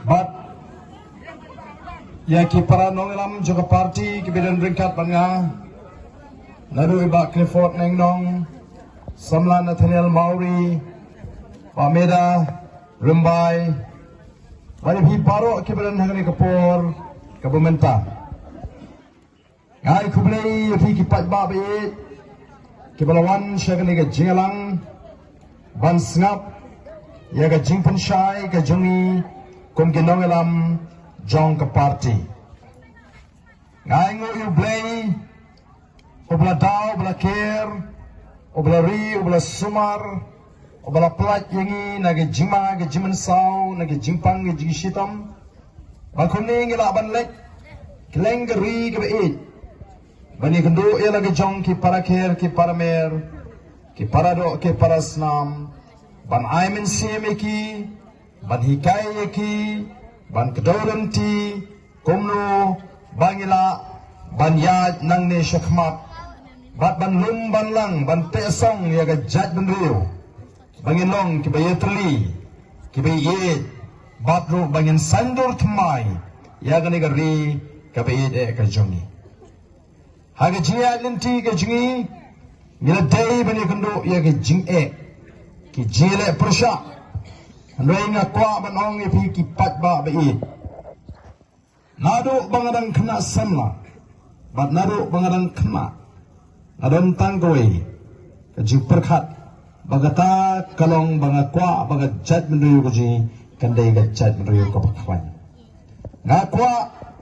But ya ki para nongelam juga parti ki bidan ringkat banga lalu iba Clifford Nengnong Samla Nathaniel Mauri Pameda Rumbai bani bhi paro ki bidan hagani kapor kabumenta ngai kublei fi ki patba be ki balawan shagani ga jingalang ban snap ya ga jingpan shai ga jungi kum ki nongelam jong ke parti ngai ngoyu blay obla daw obla ker obla ri obla sumar obla plat yangi nage jima ge jiman saw nage jimpang ge jigishitam bakuni ngila ban lek kleng ge ri ge beet bani kendo ela ge jong ki para ker ki para mer ki para do ki para snam ban aimen semeki ban hikai ki ban kedoran ti kumno bangila ban yaj nang ne shakmat bat ban lum ban lang ban pesong ya ga jaj ban rio bangin long ki bayetli ki baye bat ro bangin sandur thmai ya ga ne ga ri ka bayet e ka jongi haga jiya linti ga jingi ngila dai bani kendo ya ga jing e ki jile prasha Andai ngakwa banong ipi kipat ba bai. Nado bangadang kena samla, bat nado bangadang kena. Adon tanggoi, kaji perkat. Bagata kalong bangakwa bagat jat menuju kaji kandai gajat menuju kapakwan. Ngakwa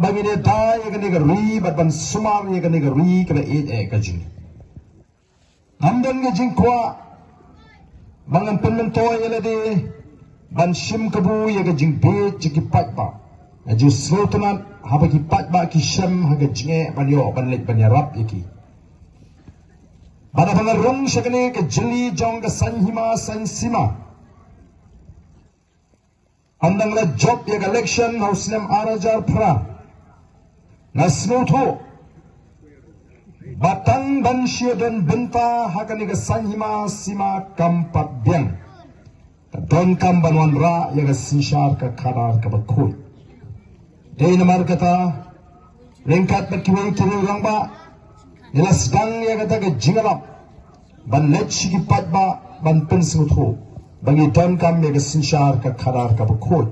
bagi dia dai kan dia geri bat ban sumar dia kan dia geri kada kaji. Namdan kaji kwa bangan penmentoy elade. Ban shim kabu ya ga jingbe jiki patba aju slotanat haba ki patba ki shim haga jinge ban yo ban lek ban yarap iki bana bana rong shakane ke jili jong ga sanhima sansima andang la job ya ga election hausnem arajar pra nasnuto batang ban shia dan benta haga ni ga sanhima sima kampat biang Don kam banwan ra yaga sinshar ka karar ka bakul. Day namar kata ringkat berkiwai kiri rangba nila sedang yaga taga jingalap ban let shiki patba ban pensutho bangi don kam yaga sinshar ka karar ka bakul.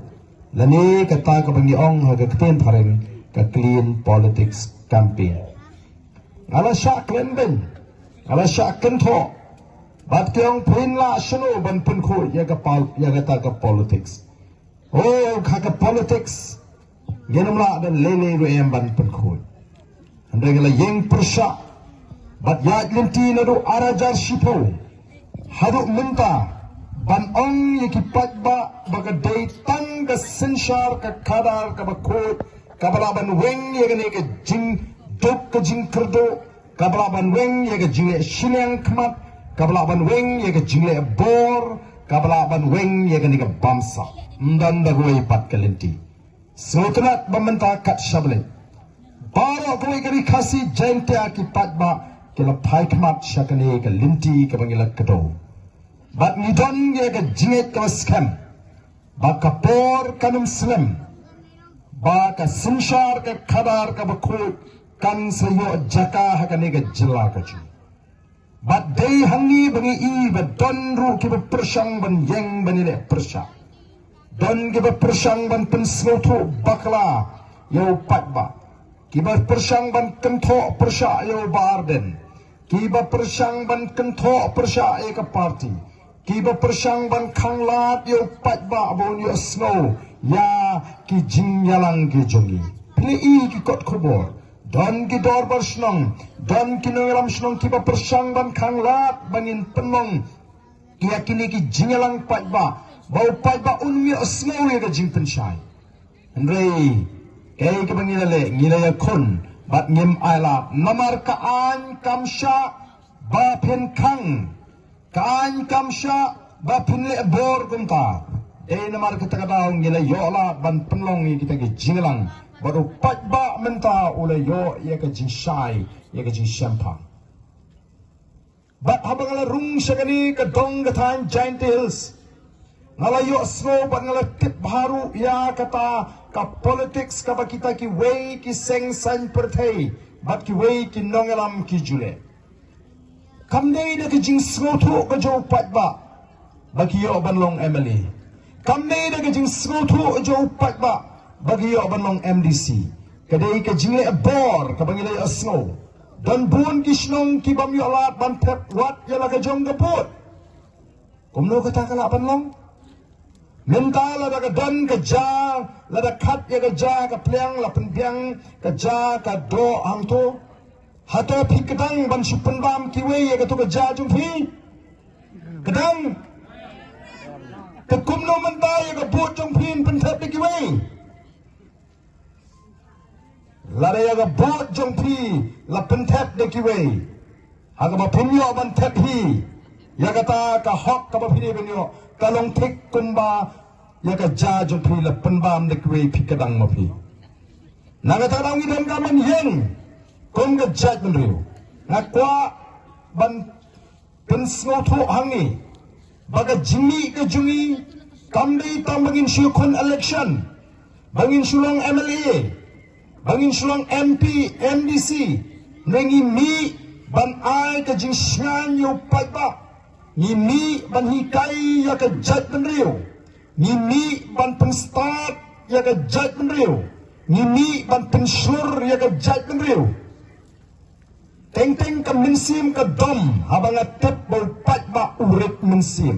Lani kata ka bangi ong haga kten thareng ka clean politics campaign. Ala syak lenben, ala syak kentho. Bat keong pin la shano ban pun ko yaga ta ka politics. Oh ka politics. Genum la dan lele ro em ban pun ko. Andre gala yeng persha. Bat yat linti na do arajar shipo. Hadu minta ban ong yikipat ba baga day tang ka sinshar ka kadar ka bakot kabala ban weng yaga ne ka jing dok ka jing kerdo kabala ban weng yaga jing shinyang kmat kabla ban weng ya ga jingle bor kabla ban weng ya ga ni ga bamsa ndan da goi pat kalenti sotrat bamenta kat shable baro goi gari khasi jainte aki pat ba kila phaikmat shakane ga linti ka bangila kado bat ni don ya ga jinge ka scam ba ka por kanum slam ba ka sinshar ka khadar ka bakhu kan sayo jaka ha ka ne ga jilla ka chu Bat day hangi bangi I bat don ru kiba persang ban yang banile persang. Don kiba persang ban pensmoto bakla yo patba. Kiba persang ban kentho persa yo barden. Kiba persang ban kentho persa yo ka party. Kiba persang ban kanglat yo patba abon yo snow ya ki jingyalang ki jongi. Pili I ki kot kubor. Don ki dor bersnong, don ki nongelam snong kiba persang ban kanglat bangin penong kia kini ki jingalang patba bau patba unmi osnau ya ka jing penshai Andrei kay ki bangilale ngilaya kon bat ngim ayla namar kaan kamsha ba pen kang kaan kamsha ba pen le bor gumta namar kita kadaw ngilay yola ban penong kita ki jingalang baru patba menta oleh yo ia ka jing shai ia ka jing champagne bat habangala rung sagani ka dong ka tan giant hills ngalayo snow bat ngalatip baru ya kata ka politics ka kita ki way ki seng san perthei bat ki way ki nongelam ki jule kamdei de ki jing snow thu ka jo pat ba bagi yo banlong MLA kamdei de ki jing snow thu jo pat ba bagi yo banlong MDC kadai ka jingle abor ka bangilay snow dan buon ki snong ki bam yo alat ban pep wat ya la ka jong gapot kumno ka ta kala banlong minta la da dan ka ja la da khat ya ka ja ka pleng la penpiang ka ja ka do hang to hato phi kadang ban supan bam ki we ya ka to ka ja jum phi kadang ka kumno minta ya ka bot jum phi pen thap ki we la da ya ka bot jum phi la pen thap de ki we ha ka ba phumyo ban thap hi ya ka ta ka hok ka ba phi ben yo kalong tik kumba ya ka ja jung phi la penbam de kwe phi kadang ma phi na ga ta dang idam ka man yen kum ga jaj man riu na kwa ban pen smo tho hangi baga jimi ka jungi kamdei tam bangin shu kon election bangin sulong MLA bangin sulong MP MDC nengi mi ban ai ka jing shan yo pai ba ni mi ban hikai ya ka jat ban riu ni mi ban penstart ya ka jat ban riu ni mi ban pensyur ya ka jat ban riu teng-teng ka minsim ka dom habang atep bol pat ba urit minsim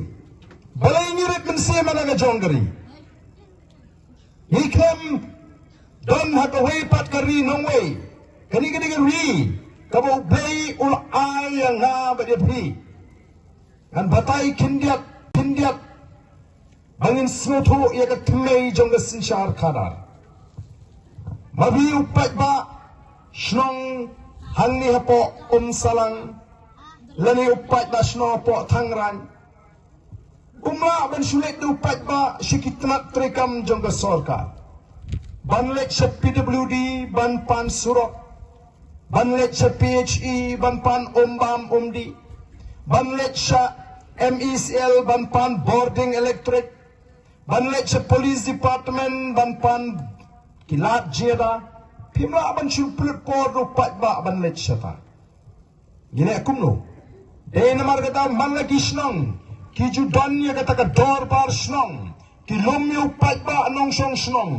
balay ngirit minsim ala ka jonggari hikem don hakaway pat ka ri nong way kani ka ri kabau blay ul ayang nga ba di kan batai kindiak bangin snoto ya ka tumei jong ka sinshar kadar mabi upat ba snong hangni hapo salang lani upat ba snong po thangran umla ban sulit upat ba shikitnak trekam jong ka sorkar banlet sa PWD ban pan surok banlet sa PHE ban pan umbam umdi banlet sa MECL banpan boarding electric banlet sa police department banpan kilat jeda pimla ban suplet por rupat ba banlet sa ta gine akumno de namar kata man lagi snong ki judan ya kata ka dor par snong ki lomyo pat ba anong song snong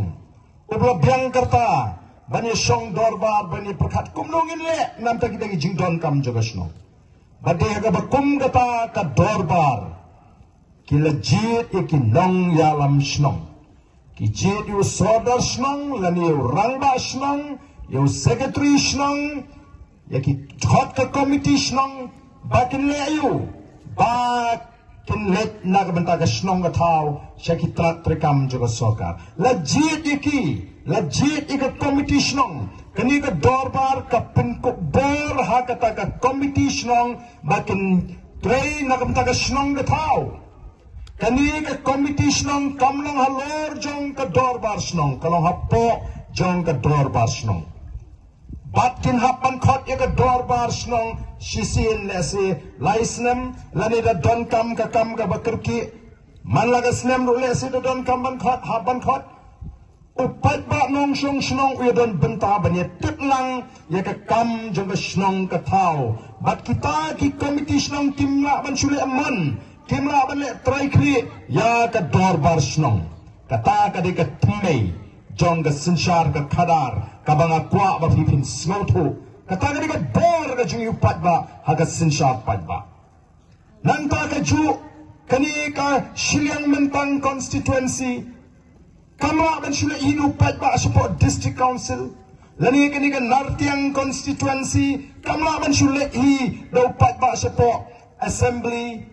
ubla biang karta bani song dor bar bani perkat kumno ngile nam ta kita jing don kam joga snong badai ka bakum kata ka dorbar kila jit ya ki nong yalam snong ki jit yu sodar snong lani yu rangba snong yu secretary snong ya ki hot ka committee snong bakin le yu bakin let na ka banta ka snong ka tau siya ki trak trekam juga sokar la jit ika committee snong kani ka dorbar ka pinkok bor ha kata ka committee snong bakin tray na kamta ka snong ka tau kani ka committee snong kamlong halor jong ka dorbar snong kalong hapo jong ka dorbar snong bakin hapan khot ya ka dorbar snong shisin lesi laisnem lani da don kam ka bakirki man laga snem ru lesi da don kam ban khot hapan khot upat ba nong song snong uyadon benta banya tiklang ya ka kam jong ka snong ka tau bat kita ki committee snong timla ban sule amon timla ban le try kri ya ka dorbar snong kata ka de ka tumei jong ka sinshar ka khadar ka banga kwa ba fifin snotho kata ka de ka bor ka jong upat ba ha ka sinshar pat ba nanta ka ju kani ka Shiliang Mentang constituency Kamra ban sule inu pat ba support district council lani kani ka Nartiang constituency kamra ban sule hi do pat ba support assembly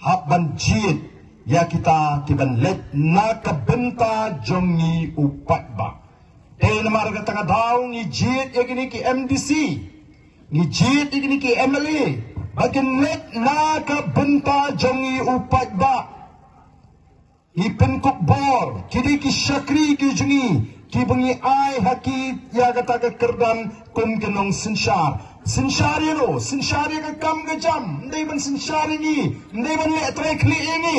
hab ban jit ya kita kiban let na ka benta jongi upat ba de namar ka tanga daw ni jit ya kini ki MDC ni jit ya kini ki MLA bagin let na ka benta jongi upat ba Ipin kuk bor, kiri ki syakri ki jungi, ki bungi ai haki ya kata ke kerdan kum kenong sinshar. Sinshar ya lo, sinshar ya ke kam ke jam, ndai ban sinshar ini, ndai ban le trai kli ini.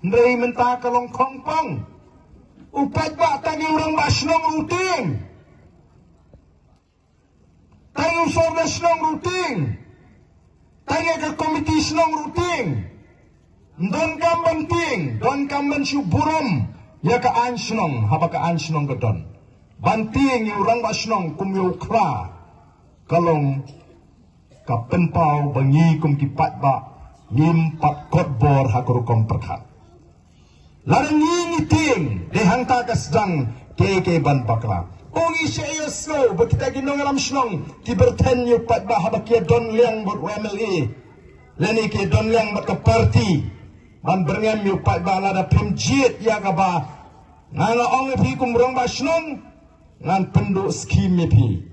Ndrei menta kalong kongpong. Upat ba tagi orang basnong ruting. Tayo sorda snong ruting. Tayo ke komiti snong ruting. Don kamban ting, don kamban syuburum. Ya ka ansnong, haba ka ansnong gedon. Banting yung orang basnong kumyo kra. Kalong kapenpau bangi kum kipat ba ngimpat kotbor hakurukom perkat. Larang ngiting dehang takas dang keke ban bakla. Ongi siya slow bakita ginong alam snong kiberten yung pat ba haba kia don liang bot WMLE. Lani kia don liang bot ka party. Man berngam yung pat ba lada pimjit ya ka ba. Nga ong epi kumrong ba snong ngan penduk skim epi.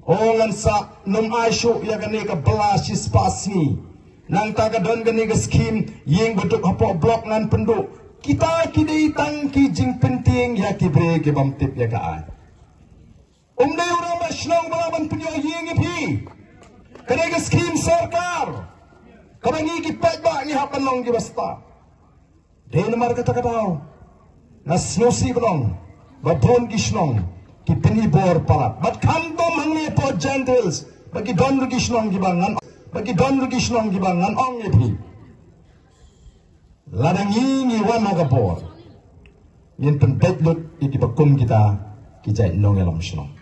Ongan sa num aisyo ya gani ka belas spasni. Nang taga don gani ka skim ying beduk hapo blok ngan penduk. Kita kidai tang ki jing penting ya kibre ke bamtip ya kaan. Umday orang masnong balaban punyo ying epi. Kani ka skim sarkar. Kabangi kipat ba ni hapanong ki basta. Dahil namar kata-kata nasnosi belong babon gisnong ki penibor palat but kantom hangni po gentles bagi don gisnong gibangan ong epi ladang ini wana gabor yin pentetlut iti bakum kita kijay nong elam snong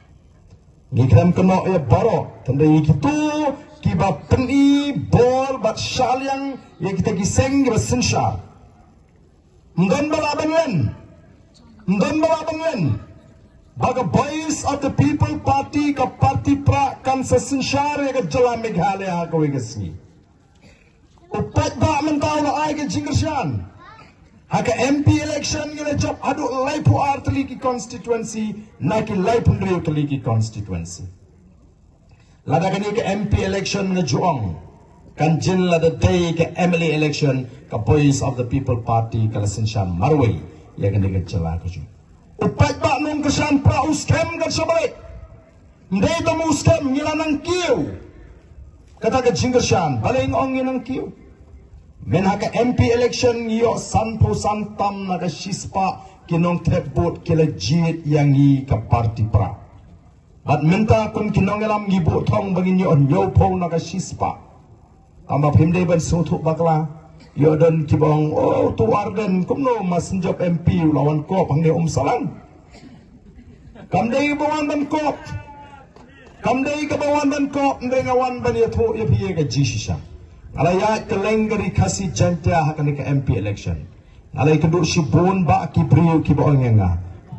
ngikram keno e baro tandai gitu kiba peni bor bat shalyang ye kita giseng giba sensyar Ndon balaban baga boys of the people party ka party pra kan sesensyar ya jala Meghalaya ka wigasni upat ba mentau na ay ka jingersyan haka MP election gina job adu laipu artli ki constituency na ki laipu ndriyo tali ki constituency lada kani ka MP election na juong kan jin lada day ka MLA election ka boys of the people party ka sesensyar marway ya kani ka jala ka ju upat ba nung kasan pra uskem kan sabay hindi ito mo uskem nila ng kiw kata ka jingersyan baling ong ng kiw menha ka MP election iyo sanpo santam na ka shispa kinong tepbot kila jit yang i ka party pra at menta kun kinong elam gibo tong bangin yon yo po na ka shispa amba pimday ban sutuk bakla yo don kibong tu arden kumno masenjop MP lawan ko pangde salang kamday bawan ban ko kamday ka bawan ban ko ndey ngawan ban yato ya piye ka jishisha alaya kelengari kasi jantia hakani ka MP election alay kedu sibun ba kibriu kibong nga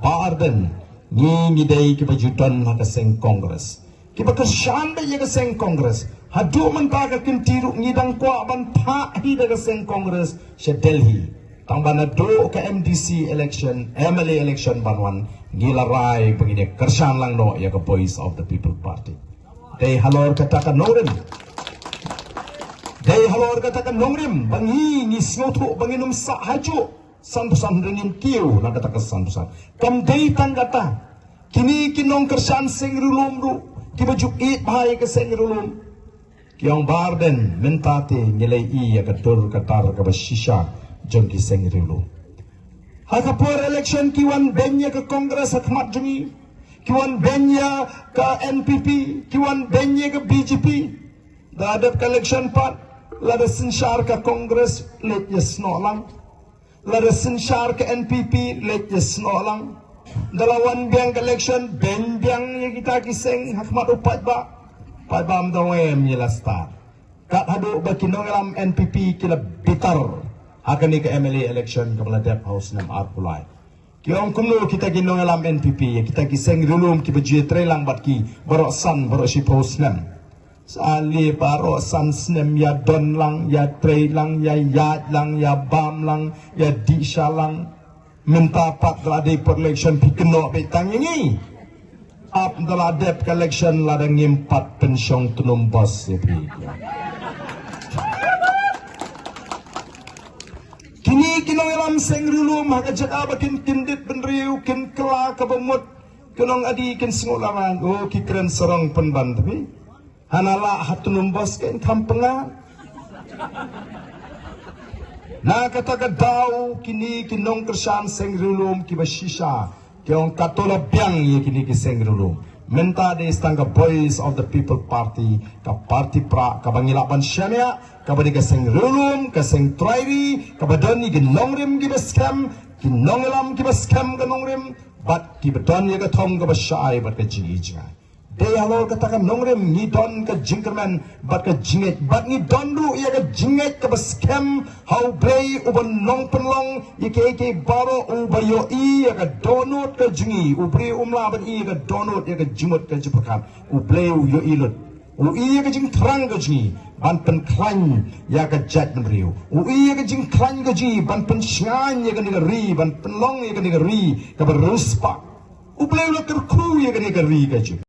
ba arden ngi day kibajudan hakaseng congress kiba kasanda ya kaseng congress hadu mentaga kintiru ngidang kwa ban pa hida kaseng congress sa Delhi tambana do ka MDC election MLA election banwan gilaray pagine kersan lang no ya ka voice of the people party day halor katakan nongrim bangi ngisnotu banginum sa haju santusan ringin kiu na katakan santusan kam day tanggata kini kinong kersan sing rulumru kibajuk it bahaya kaseng rulum Kiong barden mentate nilai iya katur katar kabasisha jong kiseng rilu. Hakapur election kiwan benya ke kongres hakmat jungi, kiwan benya ke NPP, kiwan benya ke BJP. Dadat ke election pat, lada sensyar ke kongres let yesno lang, lada sensyar ke NPP let yesno lang. Dalawan biang ke election ben biang yang kita kiseng hakmat upat ba. Padam dawem yelasta. Kat hadu bakinong alam NPP kila bitar. Akan ni ke MLA election kepala Dep House nam Arpulai. Kiong kumno kita ginong alam NPP kita kiseng dulum ki baju trelang bat ki barok san barok si post nam. Sali barok san snem ya don lang ya tre lang ya yat lang ya bam lang ya disha lang. Minta pat lade per election pi keno betang ini. Up dalam dep collection ladang ngimpat pensiong tunumbas kini kinong ilam seng rulum haka jaka bakin kindit benriu kin kela kabamut kinong adi kin sengulangan kikren serong penban tapi hanala hatunumbas kin kampengan Na kata daw kini kinong kersan sengrulum kibashisha kiong katola biang ye kini ki sengrulum. Menta de istanga Voice of the People Party ka party pra ka bangilaban syamya ka badi ka sengrulum ka seng trairi ka badoni ginongrim gibaskem kinongelam gibaskem ganongrim bat kibadon ye ka thong ka basyai bat ka jingi Day halor katakan nongrim ni don ka jinkerman bat ka jinget bat ni don du ia ka jinget ka baskem how play uban long penlong ke baro ubayo ia ka donut ka jingi ubri umla bat ia ka donut ia ka jimut ka jipakan uplay yo ilot u ia ka jing trang ka jingi ban pen klan ya ka jat menriu u ia ka jing klan ka jingi ban pen shan ya ka negeri ban penlong ya ka negeri ka beruspa uplay lo kerku ya ka negeri ka jingi